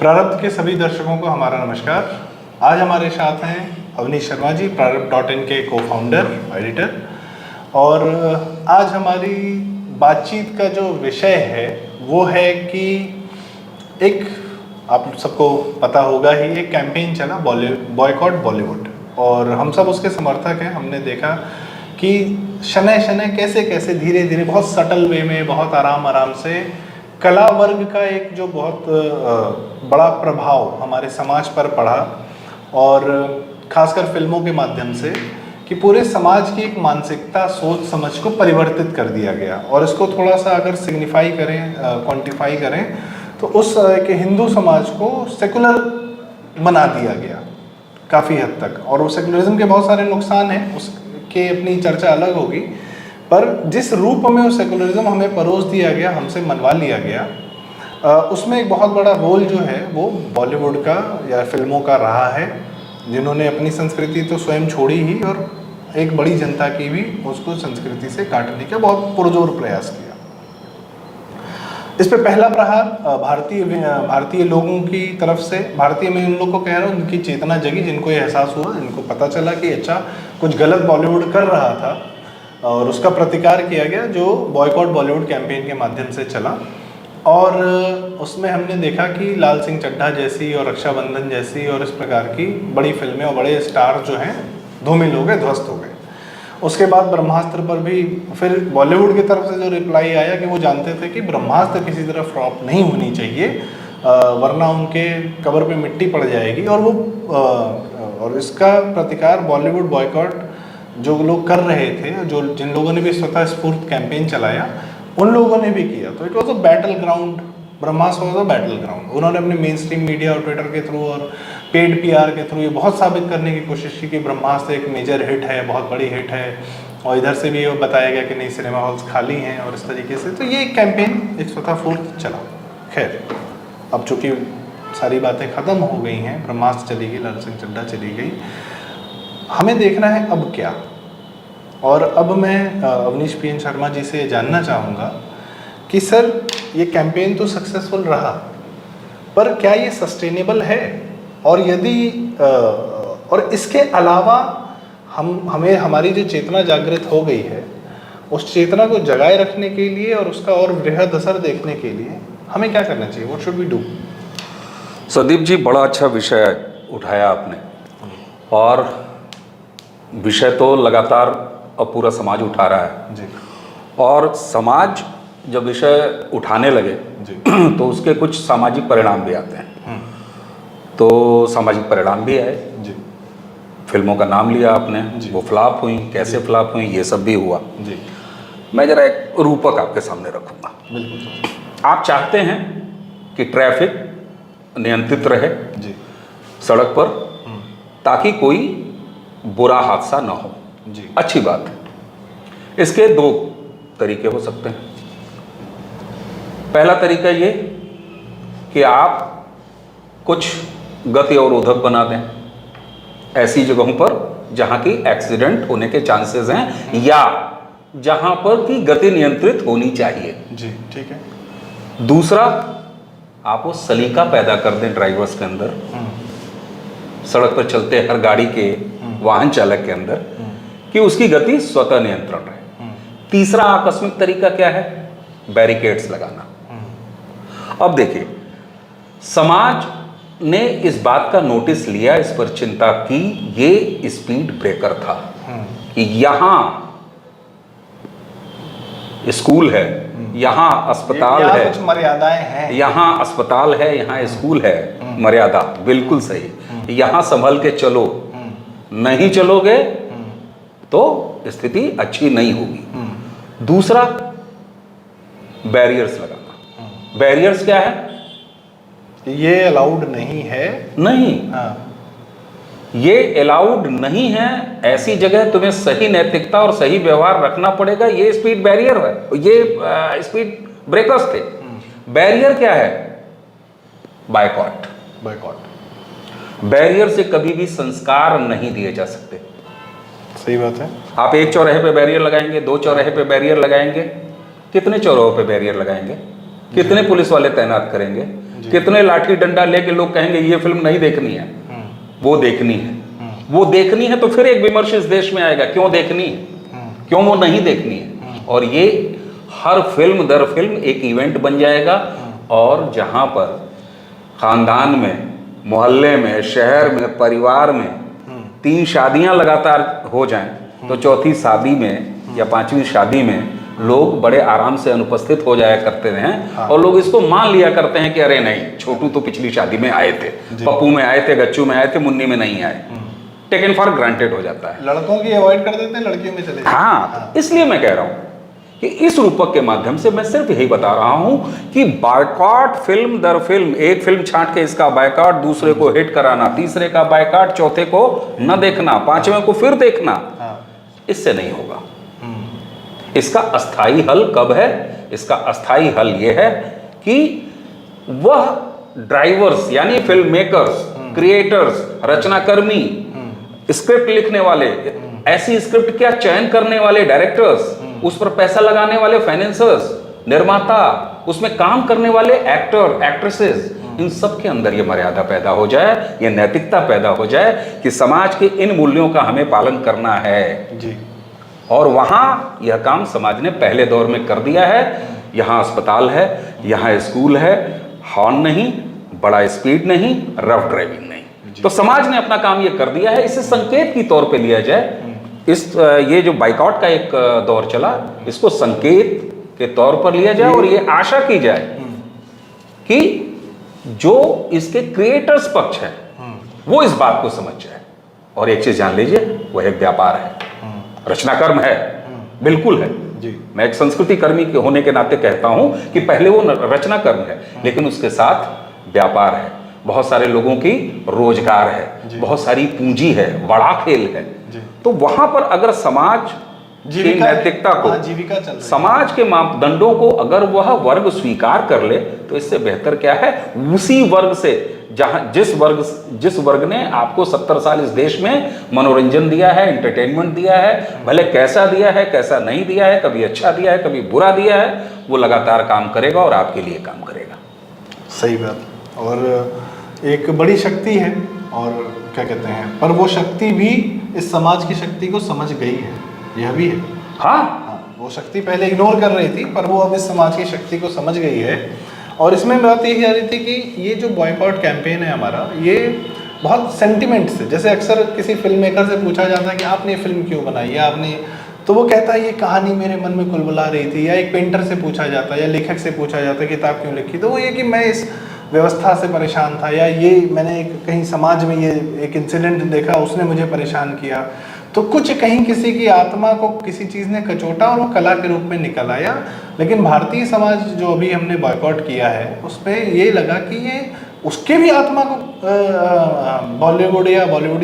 प्रारब्ध के सभी दर्शकों को हमारा नमस्कार। आज हमारे साथ हैं अवनीश शर्मा जी, प्रारब्ध.in के को फाउंडर एडिटर। और आज हमारी बातचीत का जो विषय है वो है कि एक, आप सबको पता होगा ही, एक कैंपेन चला बॉयकॉट बॉलीवुड, और हम सब उसके समर्थक हैं। हमने देखा कि शनय शनय कैसे कैसे धीरे धीरे बहुत सटल वे में, बहुत आराम आराम से कला वर्ग का एक जो बहुत बड़ा प्रभाव हमारे समाज पर पड़ा, और खासकर फिल्मों के माध्यम से, कि पूरे समाज की एक मानसिकता, सोच समझ को परिवर्तित कर दिया गया। और इसको थोड़ा सा अगर सिग्निफाई करें, क्वांटिफाई करें, तो उस के हिंदू समाज को सेकुलर बना दिया गया काफ़ी हद तक। और वो सेकुलरिज्म के बहुत सारे नुकसान हैं, उसके अपनी चर्चा अलग होगी। पर जिस रूप में वो सेकुलरिज्म हमें परोस दिया गया, हमसे मनवा लिया गया, उसमें एक बहुत बड़ा रोल जो है वो बॉलीवुड का या फिल्मों का रहा है, जिन्होंने अपनी संस्कृति तो स्वयं छोड़ी ही, और एक बड़ी जनता की भी उसको संस्कृति से काटने का बहुत पुरजोर प्रयास किया। इस पे पहला प्रहार भारतीय लोगों की तरफ से, भारतीय मैं उन लोगों को कह रहा हूँ, उनकी चेतना जगी, जिनको ये एहसास हुआ, जिनको पता चला कि अच्छा कुछ गलत बॉलीवुड कर रहा था, और उसका प्रतिकार किया गया, जो बॉयकॉट बॉलीवुड कैंपेन के माध्यम से चला। और उसमें हमने देखा कि लाल सिंह चड्ढा जैसी और रक्षाबंधन जैसी और इस प्रकार की बड़ी फिल्में और बड़े स्टार जो हैं धूमिल हो गए, ध्वस्त हो गए। उसके बाद ब्रह्मास्त्र पर भी फिर बॉलीवुड की तरफ से जो रिप्लाई आया कि वो जानते थे कि ब्रह्मास्त्र किसी तरह फ्लॉप नहीं होनी चाहिए, वरना उनके कब्र पे मिट्टी पड़ जाएगी। और वो और इसका प्रतिकार बॉलीवुड बॉयकॉट जो लोग कर रहे थे, जो जिन लोगों ने भी स्वतः स्फूर्त कैंपेन चलाया, उन लोगों ने भी किया। तो it was a battle ground, Brahmastra was a battle ground. उन्होंने अपने मेन स्ट्रीम मीडिया और ट्विटर के थ्रू और पेड पीआर के थ्रू ये बहुत साबित करने की कोशिश की कि ब्रह्मास्त्र एक मेजर हिट है, बहुत बड़ी हिट है। और इधर से भी ये बताया गया कि नहीं, सिनेमा हॉल्स खाली हैं और इस तरीके से। तो ये कैंपेन एक स्वतः स्फूर्त चला। खैर, अब चूँकि सारी बातें ख़त्म हो गई हैं, ब्रह्मास्त्र चली गई, लाल सिंह चड्ढा चली गई, हमें देखना है अब क्या। और अब मैं अवनीश पीएन शर्मा जी से जानना चाहूँगा कि सर, ये कैंपेन तो सक्सेसफुल रहा, पर क्या ये सस्टेनेबल है? और यदि और इसके अलावा हमें हमारी जो चेतना जागृत हो गई है, उस चेतना को जगाए रखने के लिए और उसका और बृहद असर देखने के लिए हमें क्या करना चाहिए? What should we do? Sandeep ji, बड़ा अच्छा विषय उठाया आपने। और विषय तो लगातार अब पूरा समाज उठा रहा है जी। और समाज जब विषय उठाने लगे जी तो उसके कुछ सामाजिक परिणाम भी आते हैं। तो सामाजिक परिणाम भी आए जी। फिल्मों का नाम लिया आपने, वो फ्लॉप हुई, कैसे फ्लॉप हुई, ये सब भी हुआ जी। मैं जरा एक रूपक आपके सामने रखूँगा। बिल्कुल। आप चाहते हैं कि ट्रैफिक नियंत्रित रहे जी सड़क पर, ताकि कोई बुरा हादसा ना हो। जी। अच्छी बात है। इसके दो तरीके हो सकते हैं। पहला तरीका ये कि आप कुछ गति अवरोधक बना दें ऐसी जगहों पर जहां की एक्सीडेंट होने के चांसेस हैं, या जहां पर की गति नियंत्रित होनी चाहिए। जी, ठीक है। दूसरा, आप वो सलीका पैदा कर दें ड्राइवर्स के अंदर, सड़क पर चलते हर गाड़ी के वाहन चालक के अंदर, कि उसकी गति स्वतः नियंत्रण रहे। तीसरा आकस्मिक तरीका क्या है? बैरिकेड्स लगाना। अब देखिए, समाज ने इस बात का नोटिस लिया, इस पर चिंता की, ये स्पीड ब्रेकर था कि यहां स्कूल है, यहां अस्पताल है, कुछ मर्यादाएं हैं, यहां अस्पताल है, यहां स्कूल है, मर्यादा बिल्कुल सही। यहां संभल के चलो, नहीं चलोगे तो स्थिति अच्छी नहीं होगी। दूसरा, बैरियर्स लगाना। बैरियर्स क्या है? ये अलाउड नहीं है। नहीं, हाँ। ये अलाउड नहीं है। ऐसी जगह तुम्हें सही नैतिकता और सही व्यवहार रखना पड़ेगा। ये स्पीड बैरियर है, ये स्पीड ब्रेकर्स थे। बैरियर क्या है? बायकॉट। बैरियर से कभी भी संस्कार नहीं दिए जा सकते। सही बात है। आप एक चौराहे पे बैरियर लगाएंगे, दो चौराहे पे बैरियर लगाएंगे, कितने चौराहों पे बैरियर लगाएंगे, कितने पुलिस वाले तैनात करेंगे? कितने लाठी डंडा लेके लोग कहेंगे ये फिल्म नहीं देखनी है, वो देखनी है। वो देखनी है तो फिर एक विमर्श इस देश में आएगा, क्यों देखनी है, क्यों वो नहीं देखनी है। और ये हर फिल्म दर फिल्म एक इवेंट बन जाएगा। और जहां पर खानदान में, मोहल्ले में, शहर में, परिवार में 3 शादियां लगातार हो जाएं, तो चौथी शादी में या 5वीं शादी में लोग बड़े आराम से अनुपस्थित हो जाया करते हैं। और लोग इसको मान लिया करते हैं कि अरे नहीं, छोटू तो पिछली शादी में आए थे, पप्पू में आए थे, गच्चू में आए थे, मुन्नी में नहीं आए। टेकन फॉर ग्रांटेड हो जाता है। लड़कों की अवॉइड कर देते हैं, लड़कियों में चले जाते हैं। हाँ, इसलिए मैं कह रहा हूं कि इस रूपक के माध्यम से मैं सिर्फ यही बता रहा हूं कि बायकॉट फिल्म दर फिल्म, एक फिल्म छांट के इसका बायकॉट, दूसरे को हिट कराना, तीसरे का बायकॉट, चौथे को न देखना, 5वें को फिर देखना, इससे नहीं होगा। इसका अस्थाई हल कब है? इसका अस्थाई हल यह है कि वह ड्राइवर्स यानी फिल्म मेकर्स, क्रिएटर्स, रचनाकर्मी, स्क्रिप्ट लिखने वाले, ऐसी स्क्रिप्ट क्या चयन करने वाले डायरेक्टर्स, उस पर पैसा लगाने वाले फाइनेंसर्स, निर्माता, उसमें काम करने वाले एक्टर, एक्ट्रेसेस, इन सब के अंदर ये मर्यादा पैदा हो जाए, ये नैतिकता पैदा हो जाए कि समाज के इन मूल्यों का हमें पालन करना है जी। और वहां यह काम समाज ने पहले दौर में कर दिया है। यहाँ अस्पताल है, यहाँ स्कूल है, हॉर्न नहीं, बड़ा स्पीड नहीं, रफ ड्राइविंग नहीं, तो समाज ने अपना काम ये कर दिया है। इसे संकेत की तौर पे लिया जाए। ये जो बाइकआउट का एक दौर चला, इसको संकेत के तौर पर लिया जाए और ये आशा की जाए कि जो इसके क्रिएटर्स पक्ष है वो इस बात को समझ जाए। और एक चीज जान लीजिए, वह एक व्यापार है, रचनाकर्म है, बिल्कुल है जी। मैं एक संस्कृति कर्मी के होने के नाते कहता हूं कि पहले वो रचनाकर्म है, लेकिन उसके साथ व्यापार है, बहुत सारे लोगों की रोजगार है, बहुत सारी पूंजी है, बड़ा खेल है। तो वहां पर अगर समाज की नैतिकता को, जीविका चल रही है, समाज के मापदंडों को अगर वह वर्ग स्वीकार कर ले, तो इससे बेहतर क्या है? उसी वर्ग से जहां जिस वर्ग ने आपको 70 साल इस देश में मनोरंजन दिया है, एंटरटेनमेंट दिया है, भले कैसा दिया है, कैसा नहीं दिया है, कभी अच्छा दिया है, कभी बुरा दिया है, वो लगातार काम करेगा और आपके लिए काम करेगा। सही बात। और एक बड़ी शक्ति है, और क्या कहते हैं, पर वो शक्ति भी इस समाज की शक्ति को समझ गई है, यह भी है। हाँ, वो शक्ति पहले इग्नोर कर रही थी, पर वो अब इस समाज की शक्ति को समझ गई है। और इसमें बात यही आ रही थी कि ये जो बॉयकॉट कैंपेन है हमारा, ये बहुत सेंटिमेंट से, जैसे अक्सर किसी फिल्म मेकर से पूछा जाता है कि आपने ये फिल्म क्यों बनाई, या आपने, तो वो कहता है ये कहानी मेरे मन में कुलबुला रही थी। या एक पेंटर से पूछा जाता है, या लेखक से पूछा जाता है किताब क्यों लिखी, तो वो ये कि मैं इस व्यवस्था से परेशान था, या ये मैंने कहीं समाज में ये एक इंसिडेंट देखा, उसने मुझे परेशान किया। तो कुछ कहीं किसी की आत्मा को किसी चीज़ ने कचोटा और वो कला के रूप में निकल आया। लेकिन भारतीय समाज जो अभी हमने बॉयकॉट किया है, उस पर ये लगा कि ये उसके भी आत्मा को बॉलीवुड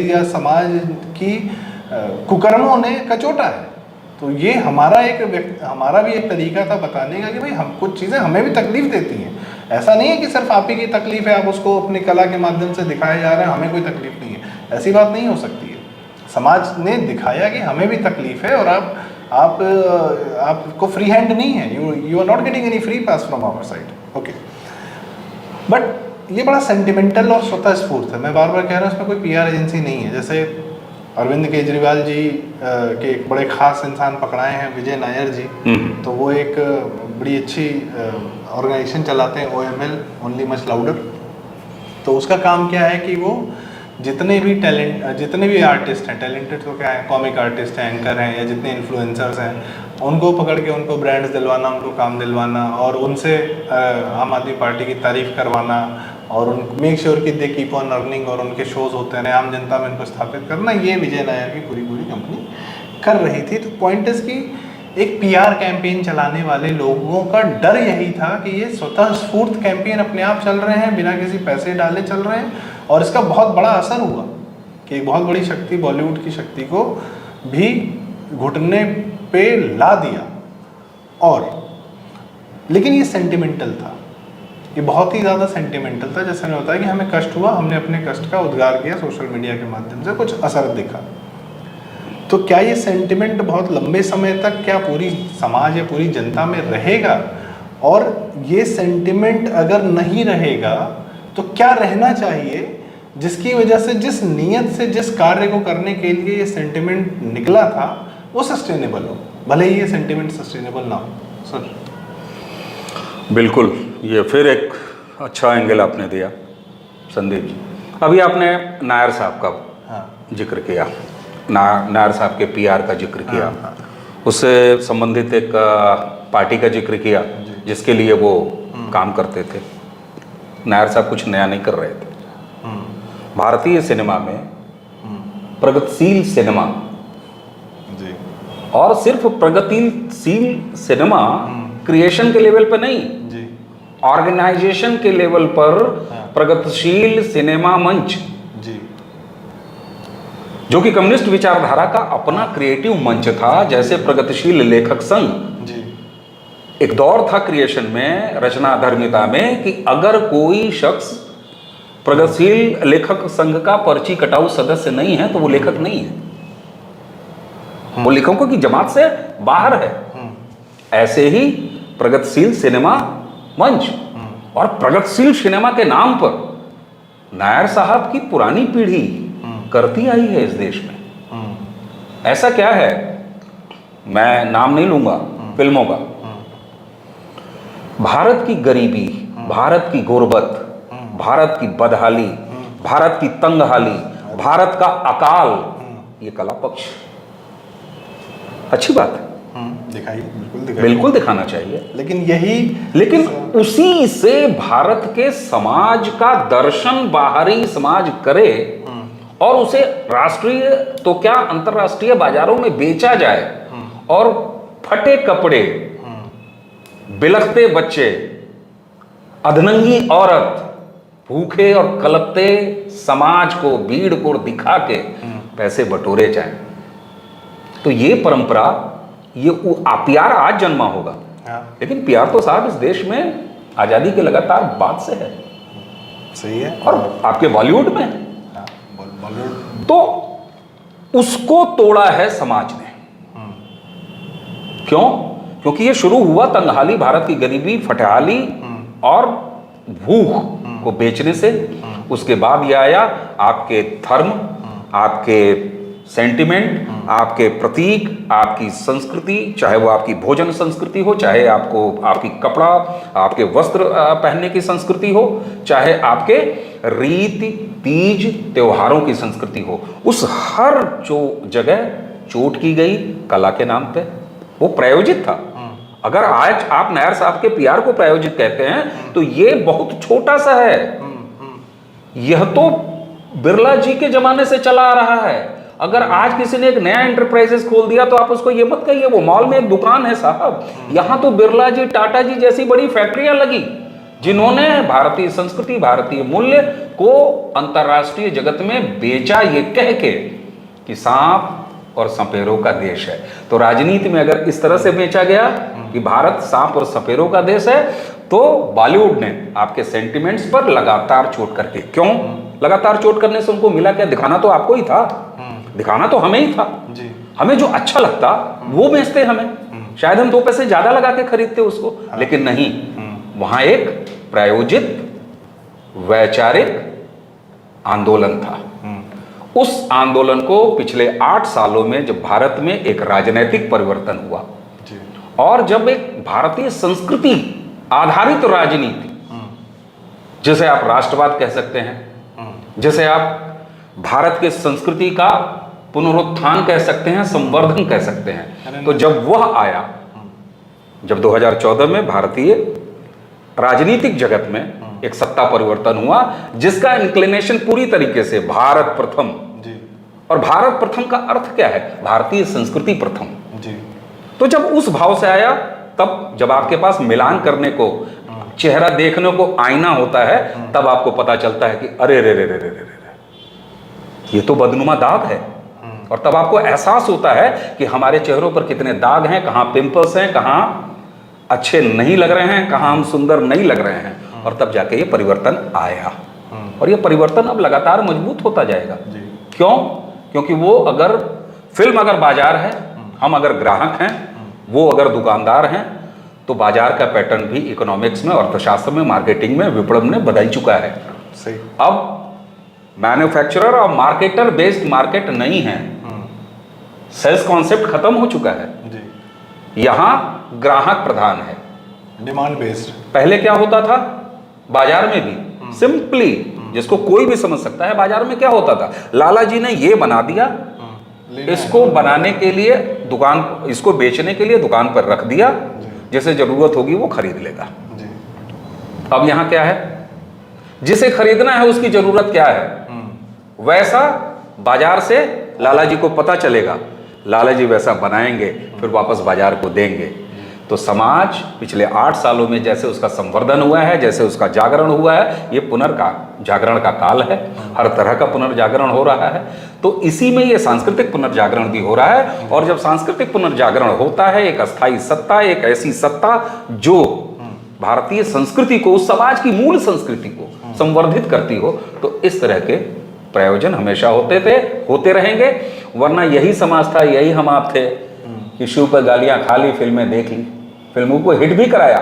या समाज की कुकर्मों ने कचोटा है। तो ये हमारा भी एक तरीका था बताने का कि भाई हम कुछ चीज़ें हमें भी तकलीफ देती हैं। ऐसा नहीं है कि सिर्फ आप ही की तकलीफ है, आप उसको अपनी कला के माध्यम से दिखाए जा रहे हैं, हमें कोई तकलीफ नहीं है, ऐसी बात नहीं हो सकती है। समाज ने दिखाया कि हमें भी तकलीफ है और आपको फ्री हैंड नहीं है, you are not getting any free pass from our side. Okay, but ये बड़ा सेंटिमेंटल और स्वतः स्फूर्त है। मैं बार बार कह रहा हूँ, इसमें कोई PR एजेंसी नहीं है। जैसे अरविंद केजरीवाल जी के एक बड़े खास इंसान पकड़ाए हैं, विजय नायर जी, तो वो एक बड़ी अच्छी ऑर्गेनाइजेशन चलाते हैं, OML, ओनली मच लाउडर। तो उसका काम क्या है कि वो जितने भी आर्टिस्ट हैं, टैलेंटेड तो क्या है, कॉमिक आर्टिस्ट हैं, एंकर हैं, या जितने इन्फ्लुएंसर्स हैं, उनको पकड़ के उनको ब्रांड्स दिलवाना, उनको काम दिलवाना, और उनसे आम आदमी पार्टी की तारीफ करवाना, और उन मेक श्योर कि दे कीप ऑन अर्निंग, और उनके शोज होते हैं, आम जनता में इनको स्थापित करना, ये विजय नायर की पूरी कंपनी कर रही थी। तो पॉइंट इज कि एक PR कैंपेन चलाने वाले लोगों का डर यही था कि ये स्वतः स्फूर्त कैंपेन अपने आप चल रहे हैं, बिना किसी पैसे डाले चल रहे हैं, और इसका बहुत बड़ा असर हुआ कि एक बहुत बड़ी शक्ति, बॉलीवुड की शक्ति को भी घुटने पे ला दिया। और लेकिन ये सेंटिमेंटल था, ये बहुत ही ज़्यादा सेंटिमेंटल था। जैसे मैंने बताया कि हमें कष्ट हुआ, हमने अपने कष्ट का उद्गार किया सोशल मीडिया के माध्यम से, कुछ असर दिखा। तो क्या ये सेंटिमेंट बहुत लंबे समय तक क्या पूरी समाज या पूरी जनता में रहेगा, और ये सेंटिमेंट अगर नहीं रहेगा तो क्या रहना चाहिए जिसकी वजह से, जिस नीयत से, जिस कार्य को करने के लिए ये सेंटिमेंट निकला था वो सस्टेनेबल हो, भले ही ये सेंटिमेंट सस्टेनेबल ना हो। सर बिल्कुल, ये फिर एक अच्छा एंगल आपने दिया संदीप जी। अभी आपने नायर साहब का हाँ जिक्र किया, नायर साहब के पीआर का जिक्र किया, हाँ। उससे संबंधित एक पार्टी का जिक्र किया जिसके लिए वो काम करते थे। नायर साहब कुछ नया नहीं कर रहे थे। भारतीय सिनेमा में प्रगतिशील सिनेमा, जी और सिर्फ प्रगतिशील सिनेमा क्रिएशन के लेवल पर नहीं, जी ऑर्गेनाइजेशन के लेवल पर प्रगतिशील सिनेमा मंच, जी जो कि कम्युनिस्ट विचारधारा का अपना क्रिएटिव मंच था, जैसे प्रगतिशील लेखक संघ। जी एक दौर था क्रिएशन में, रचना धर्मिता में, कि अगर कोई शख्स प्रगतिशील लेखक संघ का पर्ची कटाऊ सदस्य नहीं है तो वो लेखक नहीं है, वो लेखकों की जमात से बाहर है। ऐसे ही प्रगतिशील सिनेमा मंच और प्रगतिशील सिनेमा के नाम पर नायर साहब की पुरानी पीढ़ी करती आई है इस देश में। ऐसा क्या है, मैं नाम नहीं लूंगा फिल्मों का, भारत की गरीबी, भारत की गुर्बत, भारत की बदहाली, भारत की तंगहाली, भारत का अकाल, ये कला पक्ष अच्छी बात है, दिखाइए, बिल्कुल दिखाइए, बिल्कुल दिखाना चाहिए। लेकिन उसी से भारत के समाज का दर्शन बाहरी समाज करे और उसे राष्ट्रीय तो क्या अंतर्राष्ट्रीय बाजारों में बेचा जाए, और फटे कपड़े, बिलखते बच्चे, अधनंगी औरत, भूखे और कलपते समाज को भीड़ को दिखा के पैसे बटोरे जाए, तो ये परंपरा, ये प्यार आज जन्मा होगा। लेकिन प्यार तो साहब इस देश में आजादी के लगातार बाद से है। सही है। और आपके बॉलीवुड में, बॉलीवुड तो उसको तोड़ा है समाज ने। क्यों? क्योंकि ये शुरू हुआ तंगहाली, भारत की गरीबी, फटहाली और भूख को बेचने से। उसके बाद ये आया आपके धर्म, आपके सेंटिमेंट, आपके प्रतीक, आपकी संस्कृति, चाहे वो आपकी भोजन संस्कृति हो, चाहे आपकी कपड़ा, आपके वस्त्र पहनने की संस्कृति हो, चाहे आपके रीति तीज त्योहारों की संस्कृति हो, उस हर जो जगह चोट की गई कला के नाम पे, वो प्रायोजित था। अगर आज आप नायर साहब के पीआर को प्रायोजित कहते हैं तो ये बहुत छोटा सा है। यह तो बिरला जी के जमाने से चला आ रहा है। अगर आज किसी ने एक नया एंटरप्राइजेस खोल दिया तो आप उसको ये मत कहिए वो मॉल में एक दुकान है साहब। यहां तो बिरला जी, टाटा जी जैसी बड़ी फैक्ट्रियां लगी, जिन्होंने भारतीय संस्कृति, भारतीय मूल्य को अंतरराष्ट्रीय जगत में बेचा, ये कह के कि सांप और सपेरों का देश है। तो राजनीति में अगर इस तरह से बेचा गया कि भारत सांप और सपेरों का देश है, तो बॉलीवुड ने आपके सेंटिमेंट्स पर लगातार चोट करके, क्यों लगातार चोट करने से उनको मिला क्या? दिखाना तो आपको ही था, दिखाना तो हमें ही था जी। हमें जो अच्छा लगता वो बेचते हमें, शायद हम 2 पैसे ज्यादा लगा के खरीदते उसको, लेकिन नहीं, वहां एक प्रायोजित वैचारिक आंदोलन था। उस आंदोलन को पिछले 8 सालों में जब भारत में एक राजनीतिक परिवर्तन हुआ जी। और जब एक भारतीय संस्कृति आधारित राजनीति, जिसे आप राष्ट्रवाद कह सकते हैं, जिसे आप भारत के संस्कृति का पुनरुत्थान कह सकते हैं, संवर्धन कह सकते हैं, तो जब वह आया, जब 2014 में भारतीय राजनीतिक जगत में एक सत्ता परिवर्तन हुआ, जिसका इंक्लिनेशन पूरी तरीके से भारत प्रथम जी। और भारत प्रथम का अर्थ क्या है? भारतीय संस्कृति प्रथम जी। तो जब उस भाव से आया, तब जब आपके पास मिलान करने को, चेहरा देखने को आईना होता है, तब आपको पता चलता है कि अरे रे रे रे रे रे ये तो बदनुमा दाग है। और तब आपको एहसास होता है कि हमारे चेहरों पर कितने दाग हैं, कहाँ पिंपल्स हैं, कहाँ अच्छे नहीं लग रहे हैं, कहाँ हम सुंदर नहीं लग रहे हैं। और तब जाके ये परिवर्तन आया, और ये परिवर्तन अब लगातार मजबूत होता जाएगा। क्यों? क्योंकि वो अगर फिल्म अगर बाजार है, हम अगर ग्राहक हैं, वो अगर दुकानदार हैं, तो बाजार का पैटर्न भी इकोनॉमिक्स में, अर्थशास्त्र में, मार्केटिंग में, विपणन में बदल चुका है। सही। अब मैन्युफैक्चरर और मार्केटर बेस्ड मार्केट नहीं है, सेल्स कॉन्सेप्ट खत्म हो चुका है जी। यहां ग्राहक प्रधान है, डिमांड बेस्ड। पहले क्या होता था बाजार में भी, सिंपली जिसको कोई भी समझ सकता है, बाजार में क्या होता था, लाला जी ने ये बना दिया, इसको बनाने के लिए दुकान, इसको बेचने के लिए दुकान पर रख दिया, जिसे जरूरत होगी वो खरीद लेगा जी। अब यहां क्या है, जिसे खरीदना है उसकी जरूरत क्या है, वैसा बाजार से लाला जी को पता चलेगा, लाला जी वैसा बनाएंगे, फिर वापस बाजार को देंगे। तो समाज पिछले 8 सालों में जैसे उसका संवर्धन हुआ है, जैसे उसका जागरण हुआ है, ये पुनर्जागरण का काल है, हर तरह का पुनर्जागरण हो रहा है। तो इसी में ये सांस्कृतिक पुनर्जागरण भी हो रहा है। और जब सांस्कृतिक पुनर्जागरण होता है, एक अस्थायी सत्ता, एक ऐसी सत्ता जो भारतीय संस्कृति को, उस समाज की मूल संस्कृति को संवर्धित करती हो, तो इस तरह के प्रयोजन हमेशा होते थे, होते रहेंगे। वरना यही समाज था, यही हम आप थे कि शिव पर गालियां खा ली, फिल्में देख ली, फिल्मों को हिट भी कराया,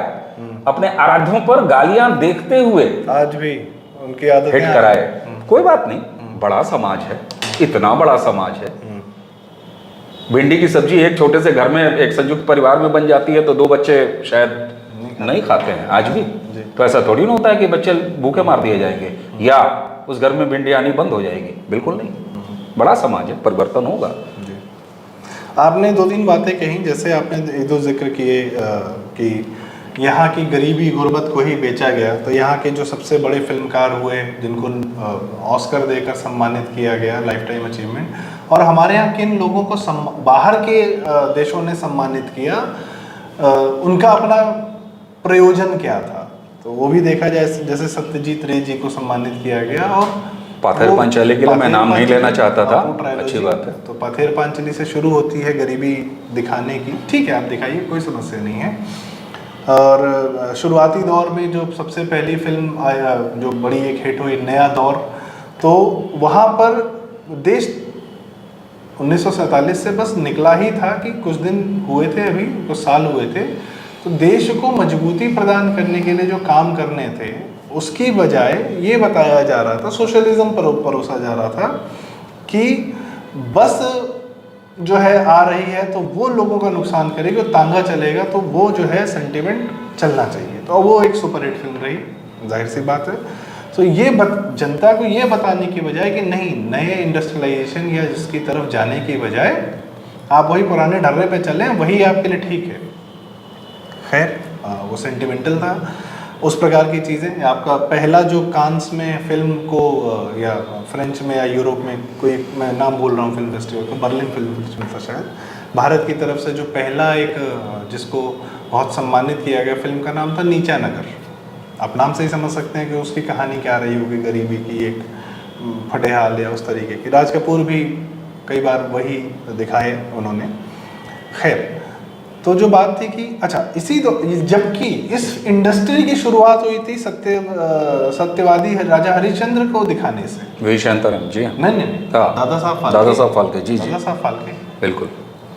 अपने आराध्यों पर गालियां देखते हुए आज भी उनकी आदतें हिट कराए। कोई बात नहीं, बड़ा समाज है, इतना बड़ा समाज है। भिंडी की सब्जी एक छोटे से घर में, एक संयुक्त परिवार में बन जाती है तो 2 बच्चे शायद नहीं खाते हैं आज भी। तो ऐसा थोड़ी ना होता है कि बच्चे भूखे मार दिए जाएंगे या उस घर में भिंडी आनी बंद हो जाएगी, बिल्कुल नहीं। बड़ा समाज है, परिवर्तन होगा। आपने 2-3 बातें कही, जैसे आपने एक दो जिक्र किए कि यहाँ की गरीबी गुर्बत को ही बेचा गया। तो यहाँ के जो सबसे बड़े फिल्मकार हुए जिनको ऑस्कर देकर सम्मानित किया गया, लाइफ टाइम अचीवमेंट, और हमारे यहाँ किन लोगों को बाहर के देशों ने सम्मानित किया, उनका अपना प्रयोजन क्या था, तो वो भी देखा जाए। जैसे सत्यजीत रे जी को सम्मानित किया गया, और पथेर पांचाली के लिए मैं नाम नहीं लेना चाहता था, अच्छी बात है। तो पथेर पांचाली से शुरू होती है गरीबी दिखाने की, ठीक है आप दिखाइए, कोई समस्या नहीं है। और शुरुआती दौर में जो सबसे पहली फिल्म आया, जो बड़ी एक हिट हुई, नया दौर, तो वहाँ पर देश 1947 से बस निकला ही था कि कुछ दिन हुए थे, अभी कुछ साल हुए थे। तो देश को मजबूती प्रदान करने के लिए जो काम करने थे, उसकी बजाय ये बताया जा रहा था, सोशलिज्म परोसा जा रहा था कि बस जो है आ रही है तो वो लोगों का नुकसान करेगी, और तांगा चलेगा तो वो जो है सेंटिमेंट चलना चाहिए। तो वो एक सुपरहिट फिल्म रही, जाहिर सी बात है। तो ये जनता को ये बताने की बजाय कि नहीं, नए इंडस्ट्रियलाइजेशन या जिसकी तरफ जाने की बजाय आप वही पुराने ढर्रे पे चलें, वही आपके लिए ठीक है। खैर वो सेंटिमेंटल था, उस प्रकार की चीज़ें। आपका पहला जो कांस में फिल्म को, या फ्रेंच में या यूरोप में, कोई मैं नाम बोल रहा हूँ फिल्म फेस्टिवल का, बर्लिन फिल्म फेस्टिवल था शायद, भारत की तरफ से जो पहला एक जिसको बहुत सम्मानित किया गया फिल्म का नाम था नीचा नगर। आप नाम से ही समझ सकते हैं कि उसकी कहानी क्या रही होगी, गरीबी की एक फटेहाल या उस तरीके की। राज कपूर भी कई बार वही दिखाए उन्होंने। खैर, तो जो बात थी कि अच्छा, इसी तो जबकि इस इंडस्ट्री की शुरुआत हुई थी सत्यवादी राजा हरिश्चंद्र को दिखाने से। विशांतरम जी, नहीं, दादा साहब फाल्के, जी, दादा साहब फाल्के, बिल्कुल।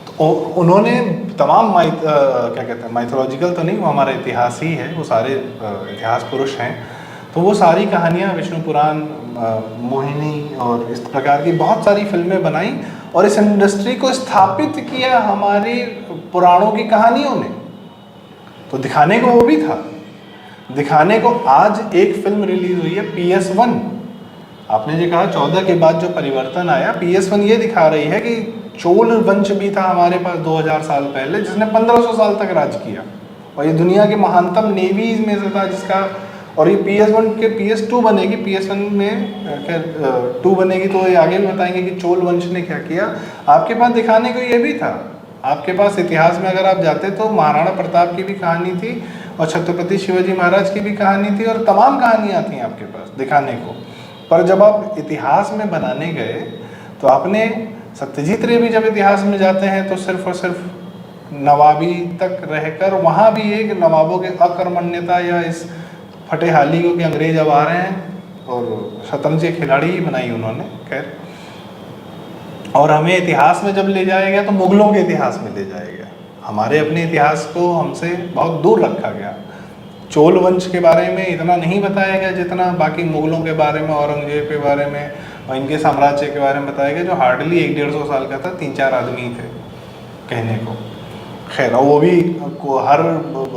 तो उन्होंने तमाम क्या कहते हैं, माइथोलॉजिकल तो नहीं, वो हमारा इतिहास ही है, वो सारे इतिहास पुरुष हैं। तो वो सारी कहानियाँ, विष्णु पुराण, मोहिनी और इस प्रकार की बहुत सारी फिल्में बनाई, और इस इंडस्ट्री को स्थापित किया हमारे पुराणों की कहानियों ने। तो दिखाने को वो भी था, दिखाने को आज एक फिल्म रिलीज हुई है PS1। आपने जो कहा 14 के बाद जो परिवर्तन आया, PS1 ये दिखा रही है कि चोल वंश भी था हमारे पास 2000 साल पहले, जिसने 1500 साल तक राज किया, और ये दुनिया के महानतम नेवीज में से था जिसका। और ये PS1 के PS2 बनेगी, PS1 में क्या 2 बनेगी, तो ये आगे भी बताएंगे कि चोल वंश ने क्या किया। आपके पास दिखाने को ये भी था, आपके पास इतिहास में अगर आप जाते तो महाराणा प्रताप की भी कहानी थी, और छत्रपति शिवाजी महाराज की भी कहानी थी, और तमाम कहानियाँ थी आपके पास दिखाने को। पर जब आप इतिहास में बनाने गए, तो आपने सत्यजीत रे भी जब इतिहास में जाते हैं तो सिर्फ और सिर्फ नवाबी तक रहकर, वहाँ भी एक नवाबों के अकर्मण्यता या इस फटेहाली को कि अंग्रेज अब आ रहे हैं, और शतरंज के खिलाड़ी ही बनाई उन्होंने। खैर, और हमें इतिहास में जब ले जाया गया तो मुगलों के इतिहास में ले जाया गया। हमारे अपने इतिहास को हमसे बहुत दूर रखा गया। चोल वंश के बारे में इतना नहीं बताया गया जितना बाकी मुगलों के बारे में, औरंगजेब के बारे में और इनके साम्राज्य के बारे में बताया गया, जो हार्डली 100-150 साल का था, 3-4 आदमी थे कहने को। खैर, और वो भी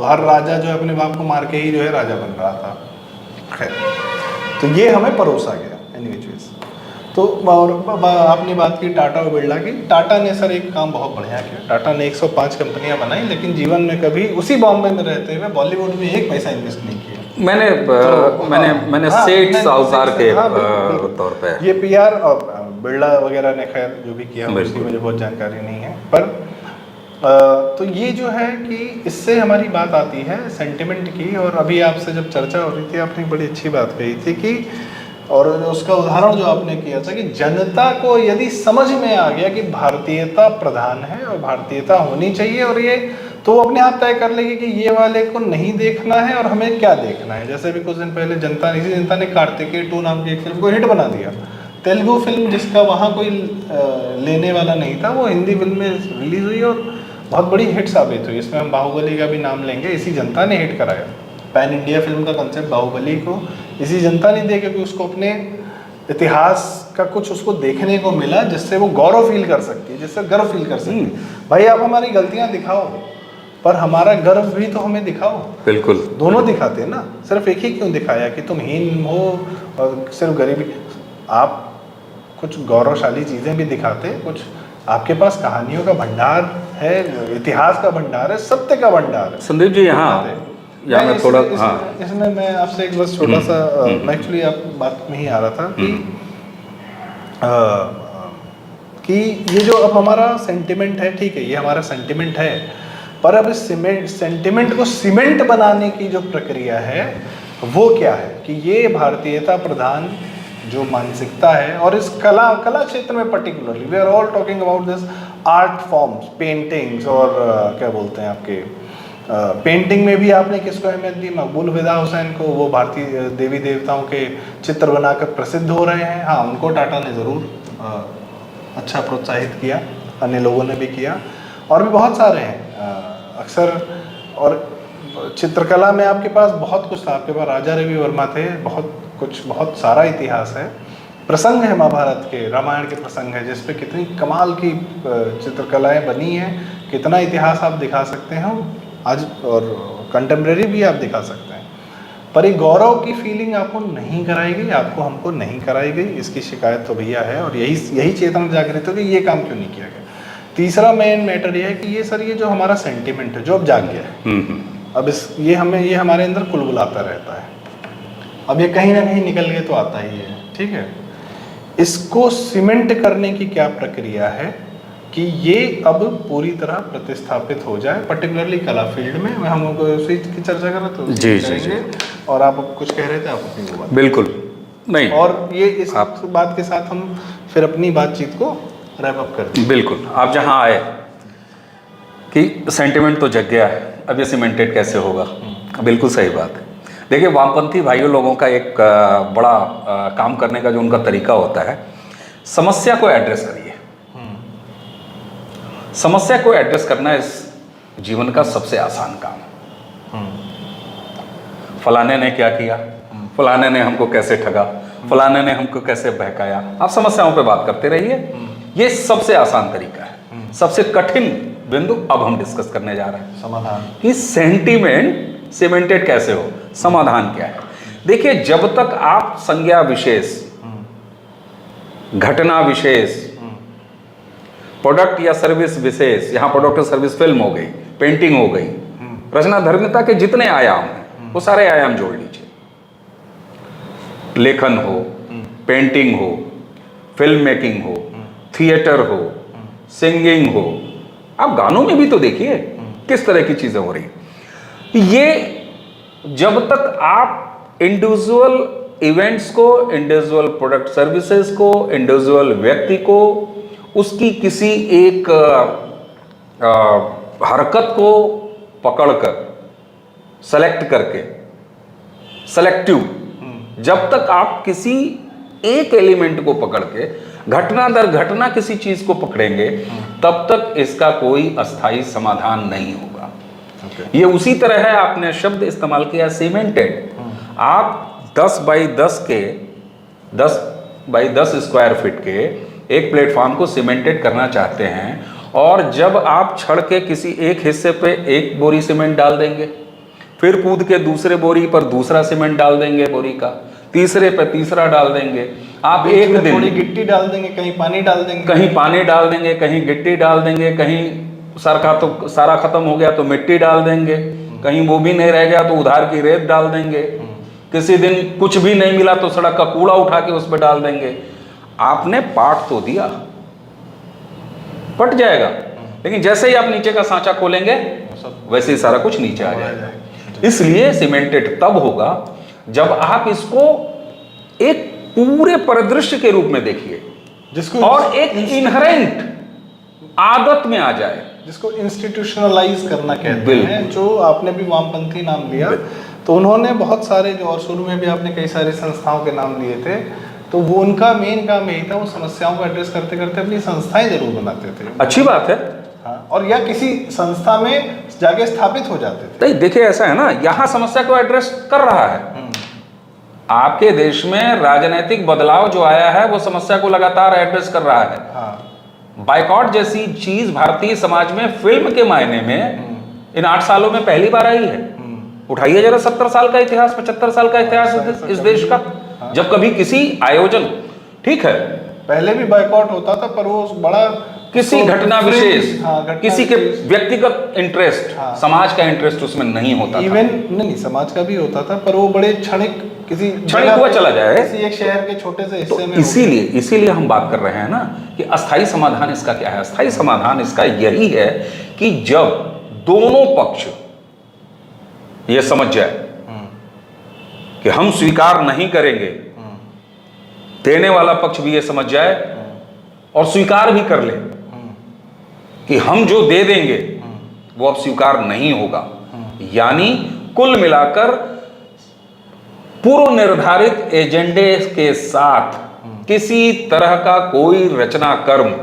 हर राजा जो है अपने बाप को मार के ही जो है राजा बन रहा था। खैर, तो ये हमें परोसा गया एनीवेज। तो और आपने बात की टाटा और बिरला की। टाटा ने सर एक काम बहुत बढ़िया किया। टाटा ने 105 कंपनियां बनाई, लेकिन जीवन में कभी उसी बॉम्बे में रहते हुए बॉलीवुड में एक पैसा इन्वेस्ट नहीं किया। मैंने सेठ साहूकार के तौर पे ये पीआर, और बिरला वगैरह ने खैर जो भी किया उसकी मुझे बहुत जानकारी नहीं है, पर तो ये जो है कि इससे हमारी बात आती है सेंटिमेंट की। और अभी आपसे जब चर्चा हो रही थी, आपने बड़ी अच्छी बात कही थी कि, और उसका उदाहरण जो आपने किया था कि जनता को यदि समझ में आ गया कि भारतीयता प्रधान है और भारतीयता होनी चाहिए, और ये तो वो अपने आप तय कर लेगी कि ये वाले को नहीं देखना है और हमें क्या देखना है। जैसे भी कुछ दिन पहले इसी जनता ने कार्तिकेय 2 नाम की एक फिल्म को हिट बना दिया। तेलुगु फिल्म जिसका वहाँ कोई लेने वाला नहीं था, वो हिंदी फिल्म में रिलीज हुई और बहुत बड़ी हिट साबित हुई। इसमें हम बाहुबली का भी नाम लेंगे, इसी जनता ने हिट कराया। पैन इंडिया फिल्म का कंसेप्ट बाहुबली को इसी जनता ने दिया, क्योंकि उसको अपने इतिहास का कुछ उसको देखने को मिला जिससे वो गौरव फील कर सकती है, जिससे गर्व फील कर सकती है। भाई आप हमारी गलतियां दिखाओ, पर हमारा गर्व भी तो हमें दिखाओ। बिल्कुल, दोनों दिखाते हैं ना, सिर्फ एक ही क्यों दिखाया कि तुम हीन हो और सिर्फ गरीबी। आप कुछ गौरवशाली चीज़ें भी दिखाते, कुछ आपके पास कहानियों का भंडार है, इतिहास का भंडार है, सत्य का भंडार है। संदीप जी यहाँ मैं थोड़ा इसमें मैं आपसे एक बस छोटा सा, मैं एक्चुअली आप बात में ही आ रहा था कि ये जो अब हमारा सेंटिमेंट है, ठीक है, ये हमारा सेंटिमेंट है, पर अब इस सेंटिमेंट को सीमेंट बनाने की जो प्रक्रिया है वो क्या है कि ये भारतीयता प्रधान जो मानसिकता है, और इस कला क्षेत्र में particularly we are all talking about this art forms, paintings, और क्या बोलते हैं आपके पेंटिंग में भी आपने किसको अहमियत दी? मकबूल फिदा हुसैन को। वो भारतीय देवी देवताओं के चित्र बनाकर प्रसिद्ध हो रहे हैं। हाँ, उनको टाटा ने ज़रूर अच्छा प्रोत्साहित किया, अन्य लोगों ने भी किया, और भी बहुत सारे हैं अक्सर। और चित्रकला में आपके पास बहुत कुछ था, आपके पास राजा रवि वर्मा थे, बहुत सारा इतिहास है। प्रसंग है महाभारत के, रामायण के प्रसंग है, जिस पे कितनी कमाल की चित्रकलाएं बनी हैं, कितना इतिहास आप दिखा सकते हैं आज, और कंटेम्प्रेरी भी आप दिखा सकते हैं। पर एक गौरव की फीलिंग आपको नहीं कराई गई, आपको हमको नहीं कराई गई, इसकी शिकायत तो भैया है। और यही चेतना जागृत हो कि ये काम क्यों नहीं किया गया। तीसरा मेन मैटर ये है कि ये सर, ये जो हमारा सेंटिमेंट है जो अब जाग गया है, अब ये हमारे अंदर कुलबुलाता रहता है। अब ये कहीं ना कहीं निकल के तो आता ही है, ठीक है। इसको सीमेंट करने की क्या प्रक्रिया है कि ये अब पूरी तरह प्रतिस्थापित हो जाए, पर्टिकुलरली कला फील्ड में। मैं हम लोग उसी की चर्चा कर रहे थे, जी। और आप कुछ कह रहे थे, आप अपनी बात। बिल्कुल नहीं, और ये इस बात के साथ हम फिर अपनी बातचीत को रैप अप करते हैं। बिल्कुल, आप जहाँ आए कि सेंटिमेंट तो जग गया है, अब ये सीमेंटेड कैसे होगा? बिल्कुल सही बात है। देखिए, वामपंथी भाइयों लोगों का एक बड़ा काम करने का जो उनका तरीका होता है, समस्या को एड्रेस करिए। समस्या को एड्रेस करना इस जीवन का सबसे आसान काम है। फलाने ने क्या किया, फलाने ने हमको कैसे ठगा, फलाने ने हमको कैसे बहकाया, आप समस्याओं पे बात करते रहिए। ये सबसे आसान तरीका है। सबसे कठिन बिंदु अब हम डिस्कस करने जा रहे हैं, समाधान, कि सेंटिमेंट सीमेंटेड कैसे हो, समाधान क्या है। देखिए, जब तक आप संज्ञा विशेष, घटना विशेष, प्रोडक्ट या सर्विस विशेष, यहाँ प्रोडक्ट और सर्विस फिल्म हो गई, पेंटिंग हो गई, रचना धर्मिता के जितने आयाम हैं वो सारे आयाम जोड़ लीजिए। लेखन हो, पेंटिंग हो, फिल्म मेकिंग हो, थिएटर हो, सिंगिंग हो, आप गानों में भी तो देखिए किस तरह की चीजें हो रही। ये जब तक आप इंडिविजुअल इवेंट्स को, इंडिविजुअल प्रोडक्ट सर्विसेज को, इंडिविजुअल व्यक्ति को उसकी किसी एक हरकत को पकड़कर, सेलेक्ट करके, सेलेक्टिव, जब तक आप किसी एक एलिमेंट को पकड़ के घटना दर घटना किसी चीज को पकड़ेंगे तब तक इसका कोई अस्थायी समाधान नहीं होगा। ये उसी तरह है, आपने शब्द इस्तेमाल किया सीमेंटेड। आप 10 बाई 10 स्क्वायर फीट के एक प्लेटफॉर्म को सीमेंटेड करना चाहते हैं, और जब आप छड़ के किसी एक हिस्से पे एक बोरी सीमेंट डाल देंगे, फिर कूद के दूसरे बोरी पर दूसरा सीमेंट डाल देंगे बोरी का, तीसरे पे तीसरा डाल देंगे, आप एक दिन थोड़ी गिट्टी डाल देंगे, कहीं पानी डाल देंगे, कहीं पानी डाल देंगे, कहीं गिट्टी डाल देंगे, कहीं सारा खत्म हो गया तो मिट्टी डाल देंगे, कहीं वो भी नहीं रह गया तो उधार की रेत डाल देंगे, किसी दिन कुछ भी नहीं मिला तो सड़क का कूड़ा उठा के उस पर डाल देंगे। आपने पाट तो दिया, पट जाएगा, लेकिन जैसे ही आप नीचे का सांचा खोलेंगे वैसे ही सारा कुछ नीचे आ जाएगा। इसलिए सीमेंटेड तब होगा जब आप इसको एक पूरे परिदृश्य के रूप में देखिए, जिसको और एक इनहेरेंट आदत में आ जाए, जिसको इंस्टीट्यूशनलाइज करना कहते बिल्कुल। हैं। जो आपने भी वामपंथी नाम लिया, तो उन्होंने बहुत सारे, जो और शुरू में भी आपने कई सारी संस्थाओं के नाम लिए थे, तो वो उनका मेन काम यही था, वो समस्याओं को एड्रेस करते करते अपनी संस्थाएं जरूर बनाते थे। अच्छी बात है। हाँ, और या किसी संस्था में जाके स्थापित हो जाते थे। नहीं देखिए, ऐसा है ना, यहां समस्या को एड्रेस कर रहा है। आपके देश में राजनीतिक बदलाव जो आया है वो समस्या को लगातार एड्रेस कर रहा है। हाँ। बाइकॉट जैसी चीज भारतीय समाज में फिल्म के मायने में इन 8 सालों में पहली बार आई है। उठाइए जरा 70 साल का इतिहास, 75 साल का इतिहास इस देश का, जब कभी किसी आयोजन, ठीक है पहले भी बाइकॉट होता था, पर वो बड़ा किसी घटना विशेष, घटना किसी के विशेष, व्यक्तिगत इंटरेस्ट, समाज का इंटरेस्ट उसमें नहीं होता था। इवन नहीं, समाज का भी होता था, पर वो बड़े क्षणिक, किसी क्षणिक हुआ चला जाए, किसी एक शहर के छोटे से हिस्से में। इसीलिए हम बात कर रहे हैं ना कि अस्थायी समाधान इसका क्या है। अस्थायी समाधान इसका यही है कि जब दोनों पक्ष ये समझ जाए कि हम स्वीकार नहीं करेंगे, देने वाला पक्ष भी ये समझ जाए और स्वीकार भी कर ले कि हम जो दे देंगे वो अब स्वीकार नहीं होगा। यानी कुल मिलाकर पूर्व निर्धारित एजेंडे के साथ किसी तरह का कोई रचना कर्म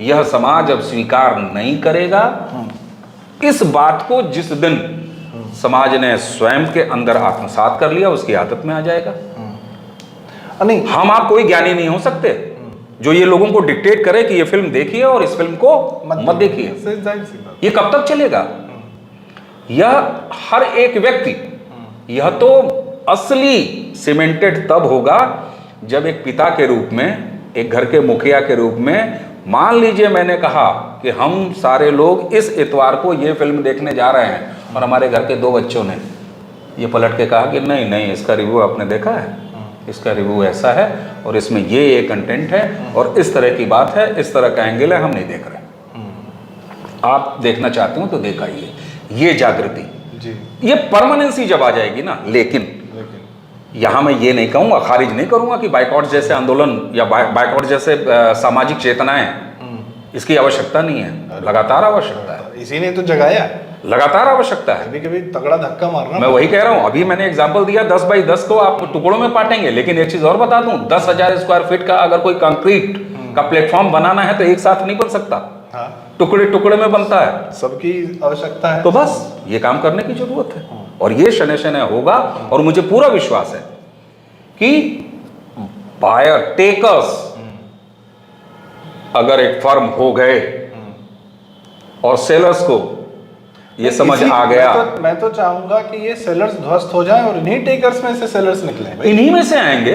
यह समाज अब स्वीकार नहीं करेगा। इस बात को जिस दिन समाज ने स्वयं के अंदर आत्मसात कर लिया, उसकी आदत में आ जाएगा। नहीं, हम आप कोई ज्ञानी नहीं हो सकते जो ये लोगों को डिक्टेट करे कि ये फिल्म देखिए और इस फिल्म को मत देखिए। ये कब तक चलेगा? यह हर एक व्यक्ति, यह तो असली सीमेंटेड तब होगा जब एक पिता के रूप में, एक घर के मुखिया के रूप में, मान लीजिए मैंने कहा कि हम सारे लोग इस इतवार को ये फिल्म देखने जा रहे हैं, और हमारे घर के 2 बच्चों ने ये पलट के कहा कि नहीं नहीं, इसका रिव्यू आपने देखा है, इसका रिव्यू ऐसा है और इसमें ये कंटेंट है और इस तरह की बात है, इस तरह का एंगल है, हम नहीं देख रहे। आप देखना चाहते हो तो देख आइए। ये जागृति जी, ये परमानेंसी जब आ जाएगी ना। लेकिन यहां मैं ये नहीं कहूंगा, खारिज नहीं करूंगा कि बाइकॉट जैसे आंदोलन या बाइकॉट जैसे सामाजिक चेतनाएं, इसकी आवश्यकता नहीं है, लगातार आवश्यकता है। इसी ने तो जगाया, लगातार आवश्यकता है। कभी कभी तगड़ा धक्का मारना। मैं वही कह रहा हूं, अभी मैंने एग्जांपल दिया 10 बाई 10 को आप टुकड़ों में पाटेंगे, लेकिन एक चीज और बता दूं, 10,000 स्क्वायर फीट का अगर कोई कंक्रीट का प्लेटफॉर्म बनाना है तो एक साथ नहीं बन सकता। हाँ, टुकड़े टुकड़े में बनता है। सबकी आवश्यकता है, तो बस ये काम करने की जरूरत है, और ये शनय शनय होगा। और मुझे पूरा विश्वास है कि बायर टेकर्स अगर एक फर्म हो गए और सेलर्स को ये समझ आ गया, मैं तो चाहूंगा कि ये सेलर्स ध्वस्त हो जाएं और इन्हीं टेकर्स में से सेलर्स निकले। इन्हीं में से आएंगे,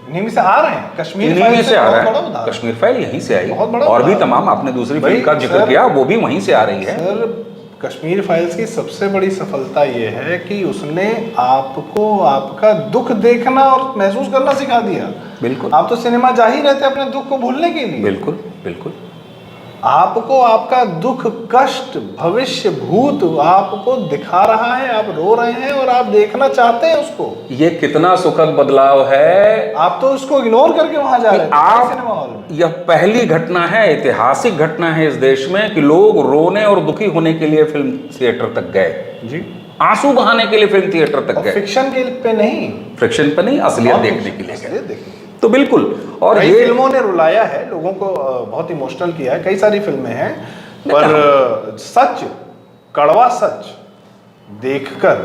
इन्हीं में से आ रहे हैं। कश्मीर इन्हीं फाइल में से आ बहुत रहा बड़ा है। उदाहरण। कश्मीर फाइल यहीं से आई, बहुत बड़ा और भी उदाहरण। तमाम आपने दूसरी भाई, फिल्म का जिक्र सर, किया, वो भी वहीं से आ रही है। सर, कश्मीर फाइल्स की सबसे बड़ी सफलता ये है कि उसने आपको आपका दुख देखना और महसूस करना सिखा दिया। बिल्कुल, आप तो सिनेमा जा ही रहते अपने दुख को भूलने के लिए। बिल्कुल बिल्कुल। आपको आपका दुख, कष्ट, भविष्य, भूत आपको दिखा रहा है, आप रो रहे हैं और आप देखना चाहते हैं उसको। ये कितना सुखद बदलाव है। आप तो उसको इग्नोर करके वहां जा रहे हैं आप, सिनेमा हॉल में। यह पहली घटना है, ऐतिहासिक घटना है इस देश में कि लोग रोने और दुखी होने के लिए फिल्म थिएटर तक गए जी, आंसू बहाने के लिए फिल्म थिएटर तक गए। फिक्शन के पे नहीं, फ्रिक्शन पे नहीं, असलियत देखने के लिए गए। देखिए तो बिल्कुल। और कई ये फिल्मों ने रुलाया है लोगों को, बहुत इमोशनल किया है, कई सारी फिल्में हैं, पर सच, कड़वा सच देखकर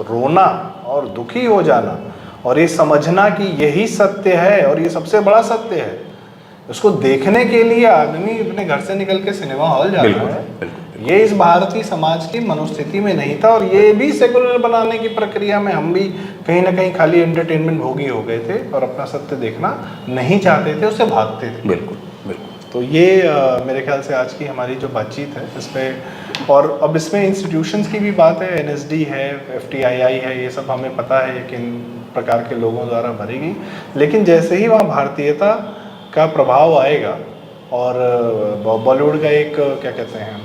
रोना और दुखी हो जाना और ये समझना कि यही सत्य है और ये सबसे बड़ा सत्य है, उसको देखने के लिए आदमी अपने घर से निकल के सिनेमा हॉल जाता बिल्कुल, है। बिल्कुल। ये इस भारतीय समाज की मनोस्थिति में नहीं था और ये भी सेकुलर बनाने की प्रक्रिया में हम भी कहीं ना कहीं खाली एंटरटेनमेंट भोगी हो गए थे और अपना सत्य देखना नहीं चाहते थे, उससे भागते थे। बिल्कुल बिल्कुल। तो ये मेरे ख्याल से आज की हमारी जो बातचीत है इस पर, और अब इसमें इंस्टीट्यूशंस की भी बात है, एनएसडी है, एफटीआईआई है, ये सब हमें पता है किन प्रकार के लोगों द्वारा भरेगी, लेकिन जैसे ही वहाँ भारतीयता का प्रभाव आएगा और बॉलीवुड का एक क्या कहते हैं,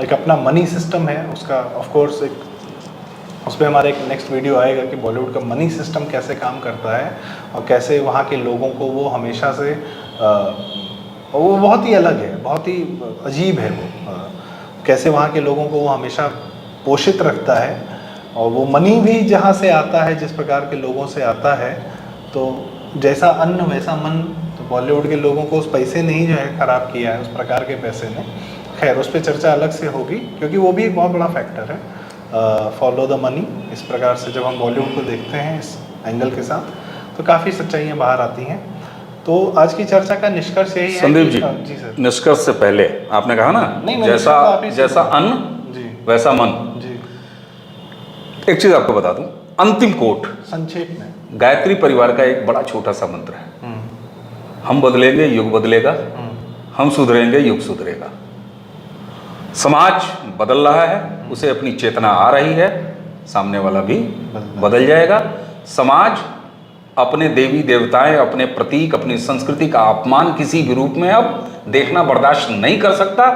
एक अपना मनी सिस्टम है उसका, ऑफ कोर्स एक उस पर हमारा एक नेक्स्ट वीडियो आएगा कि बॉलीवुड का मनी सिस्टम कैसे काम करता है और कैसे वहाँ के लोगों को वो हमेशा से वो बहुत ही अलग है, बहुत ही अजीब है वो, कैसे वहाँ के लोगों को वो हमेशा पोषित रखता है और वो मनी भी जहाँ से आता है, जिस प्रकार के लोगों से आता है, तो जैसा अन्न वैसा मन, तो बॉलीवुड के लोगों को उस पैसे ने ही जो है ख़राब किया है, उस प्रकार के पैसे ने। खैर उस पर चर्चा अलग से होगी क्योंकि वो भी एक बहुत बड़ा फैक्टर है। फॉलो द मनी, इस प्रकार से जब हम बॉलीवुड को देखते हैं इस एंगल के साथ तो काफ़ी सच्चाइयाँ बाहर आती हैं। तो आज की चर्चा का निष्कर्ष यही है संदीप कि, जी, सर, निष्कर्ष से पहले आपने कहा ना, नहीं, जैसा आप ही से जैसा बोलो। अन्न जी वैसा मन। जी, एक चीज आपको बता दूं, अंतिम कोट संक्षेप में। गायत्री परिवार का एक बड़ा छोटा सा मंत्र है, हम बदलेंगे युग बदलेगा, हम सुधरेंगे युग सुधरेगा। समाज बदल रहा है, उसे अपनी चेतना आ रही है, सामने वाला भी बदल जाएगा। समाज अपने देवी देवताएं, अपने प्रतीक, अपनी संस्कृति का अपमान किसी भी रूप में अब देखना बर्दाश्त नहीं कर सकता।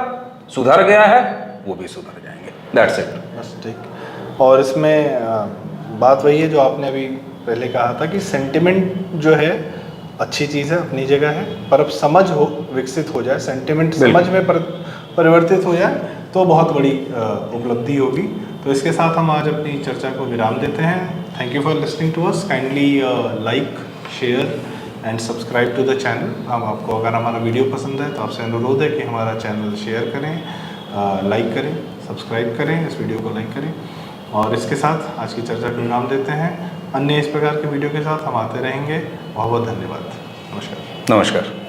सुधर गया है, वो भी सुधर जाएंगे। That's it. बस ठीक। और इसमें बात वही है जो आपने अभी पहले कहा था कि सेंटिमेंट जो है अच्छी चीज़ है, अपनी जगह है, पर अब समझ हो विकसित हो जाए, सेंटिमेंट समझ में परिवर्तित हो जाए तो बहुत बड़ी उपलब्धि होगी। तो इसके साथ हम आज अपनी चर्चा को विराम देते हैं। Thank you for listening to us. Kindly like, share and subscribe to the channel. हम आपको अगर हमारा वीडियो पसंद है तो आपसे अनुरोध है कि हमारा चैनल शेयर करें, लाइक करें, सब्सक्राइब करें, इस वीडियो को लाइक करें। और इसके साथ आज की चर्चा को विराम देते हैं। अन्य इस प्रकार के वीडियो के साथ हम आते रहेंगे। बहुत बहुत धन्यवाद। नमस्कार। नमस्कार।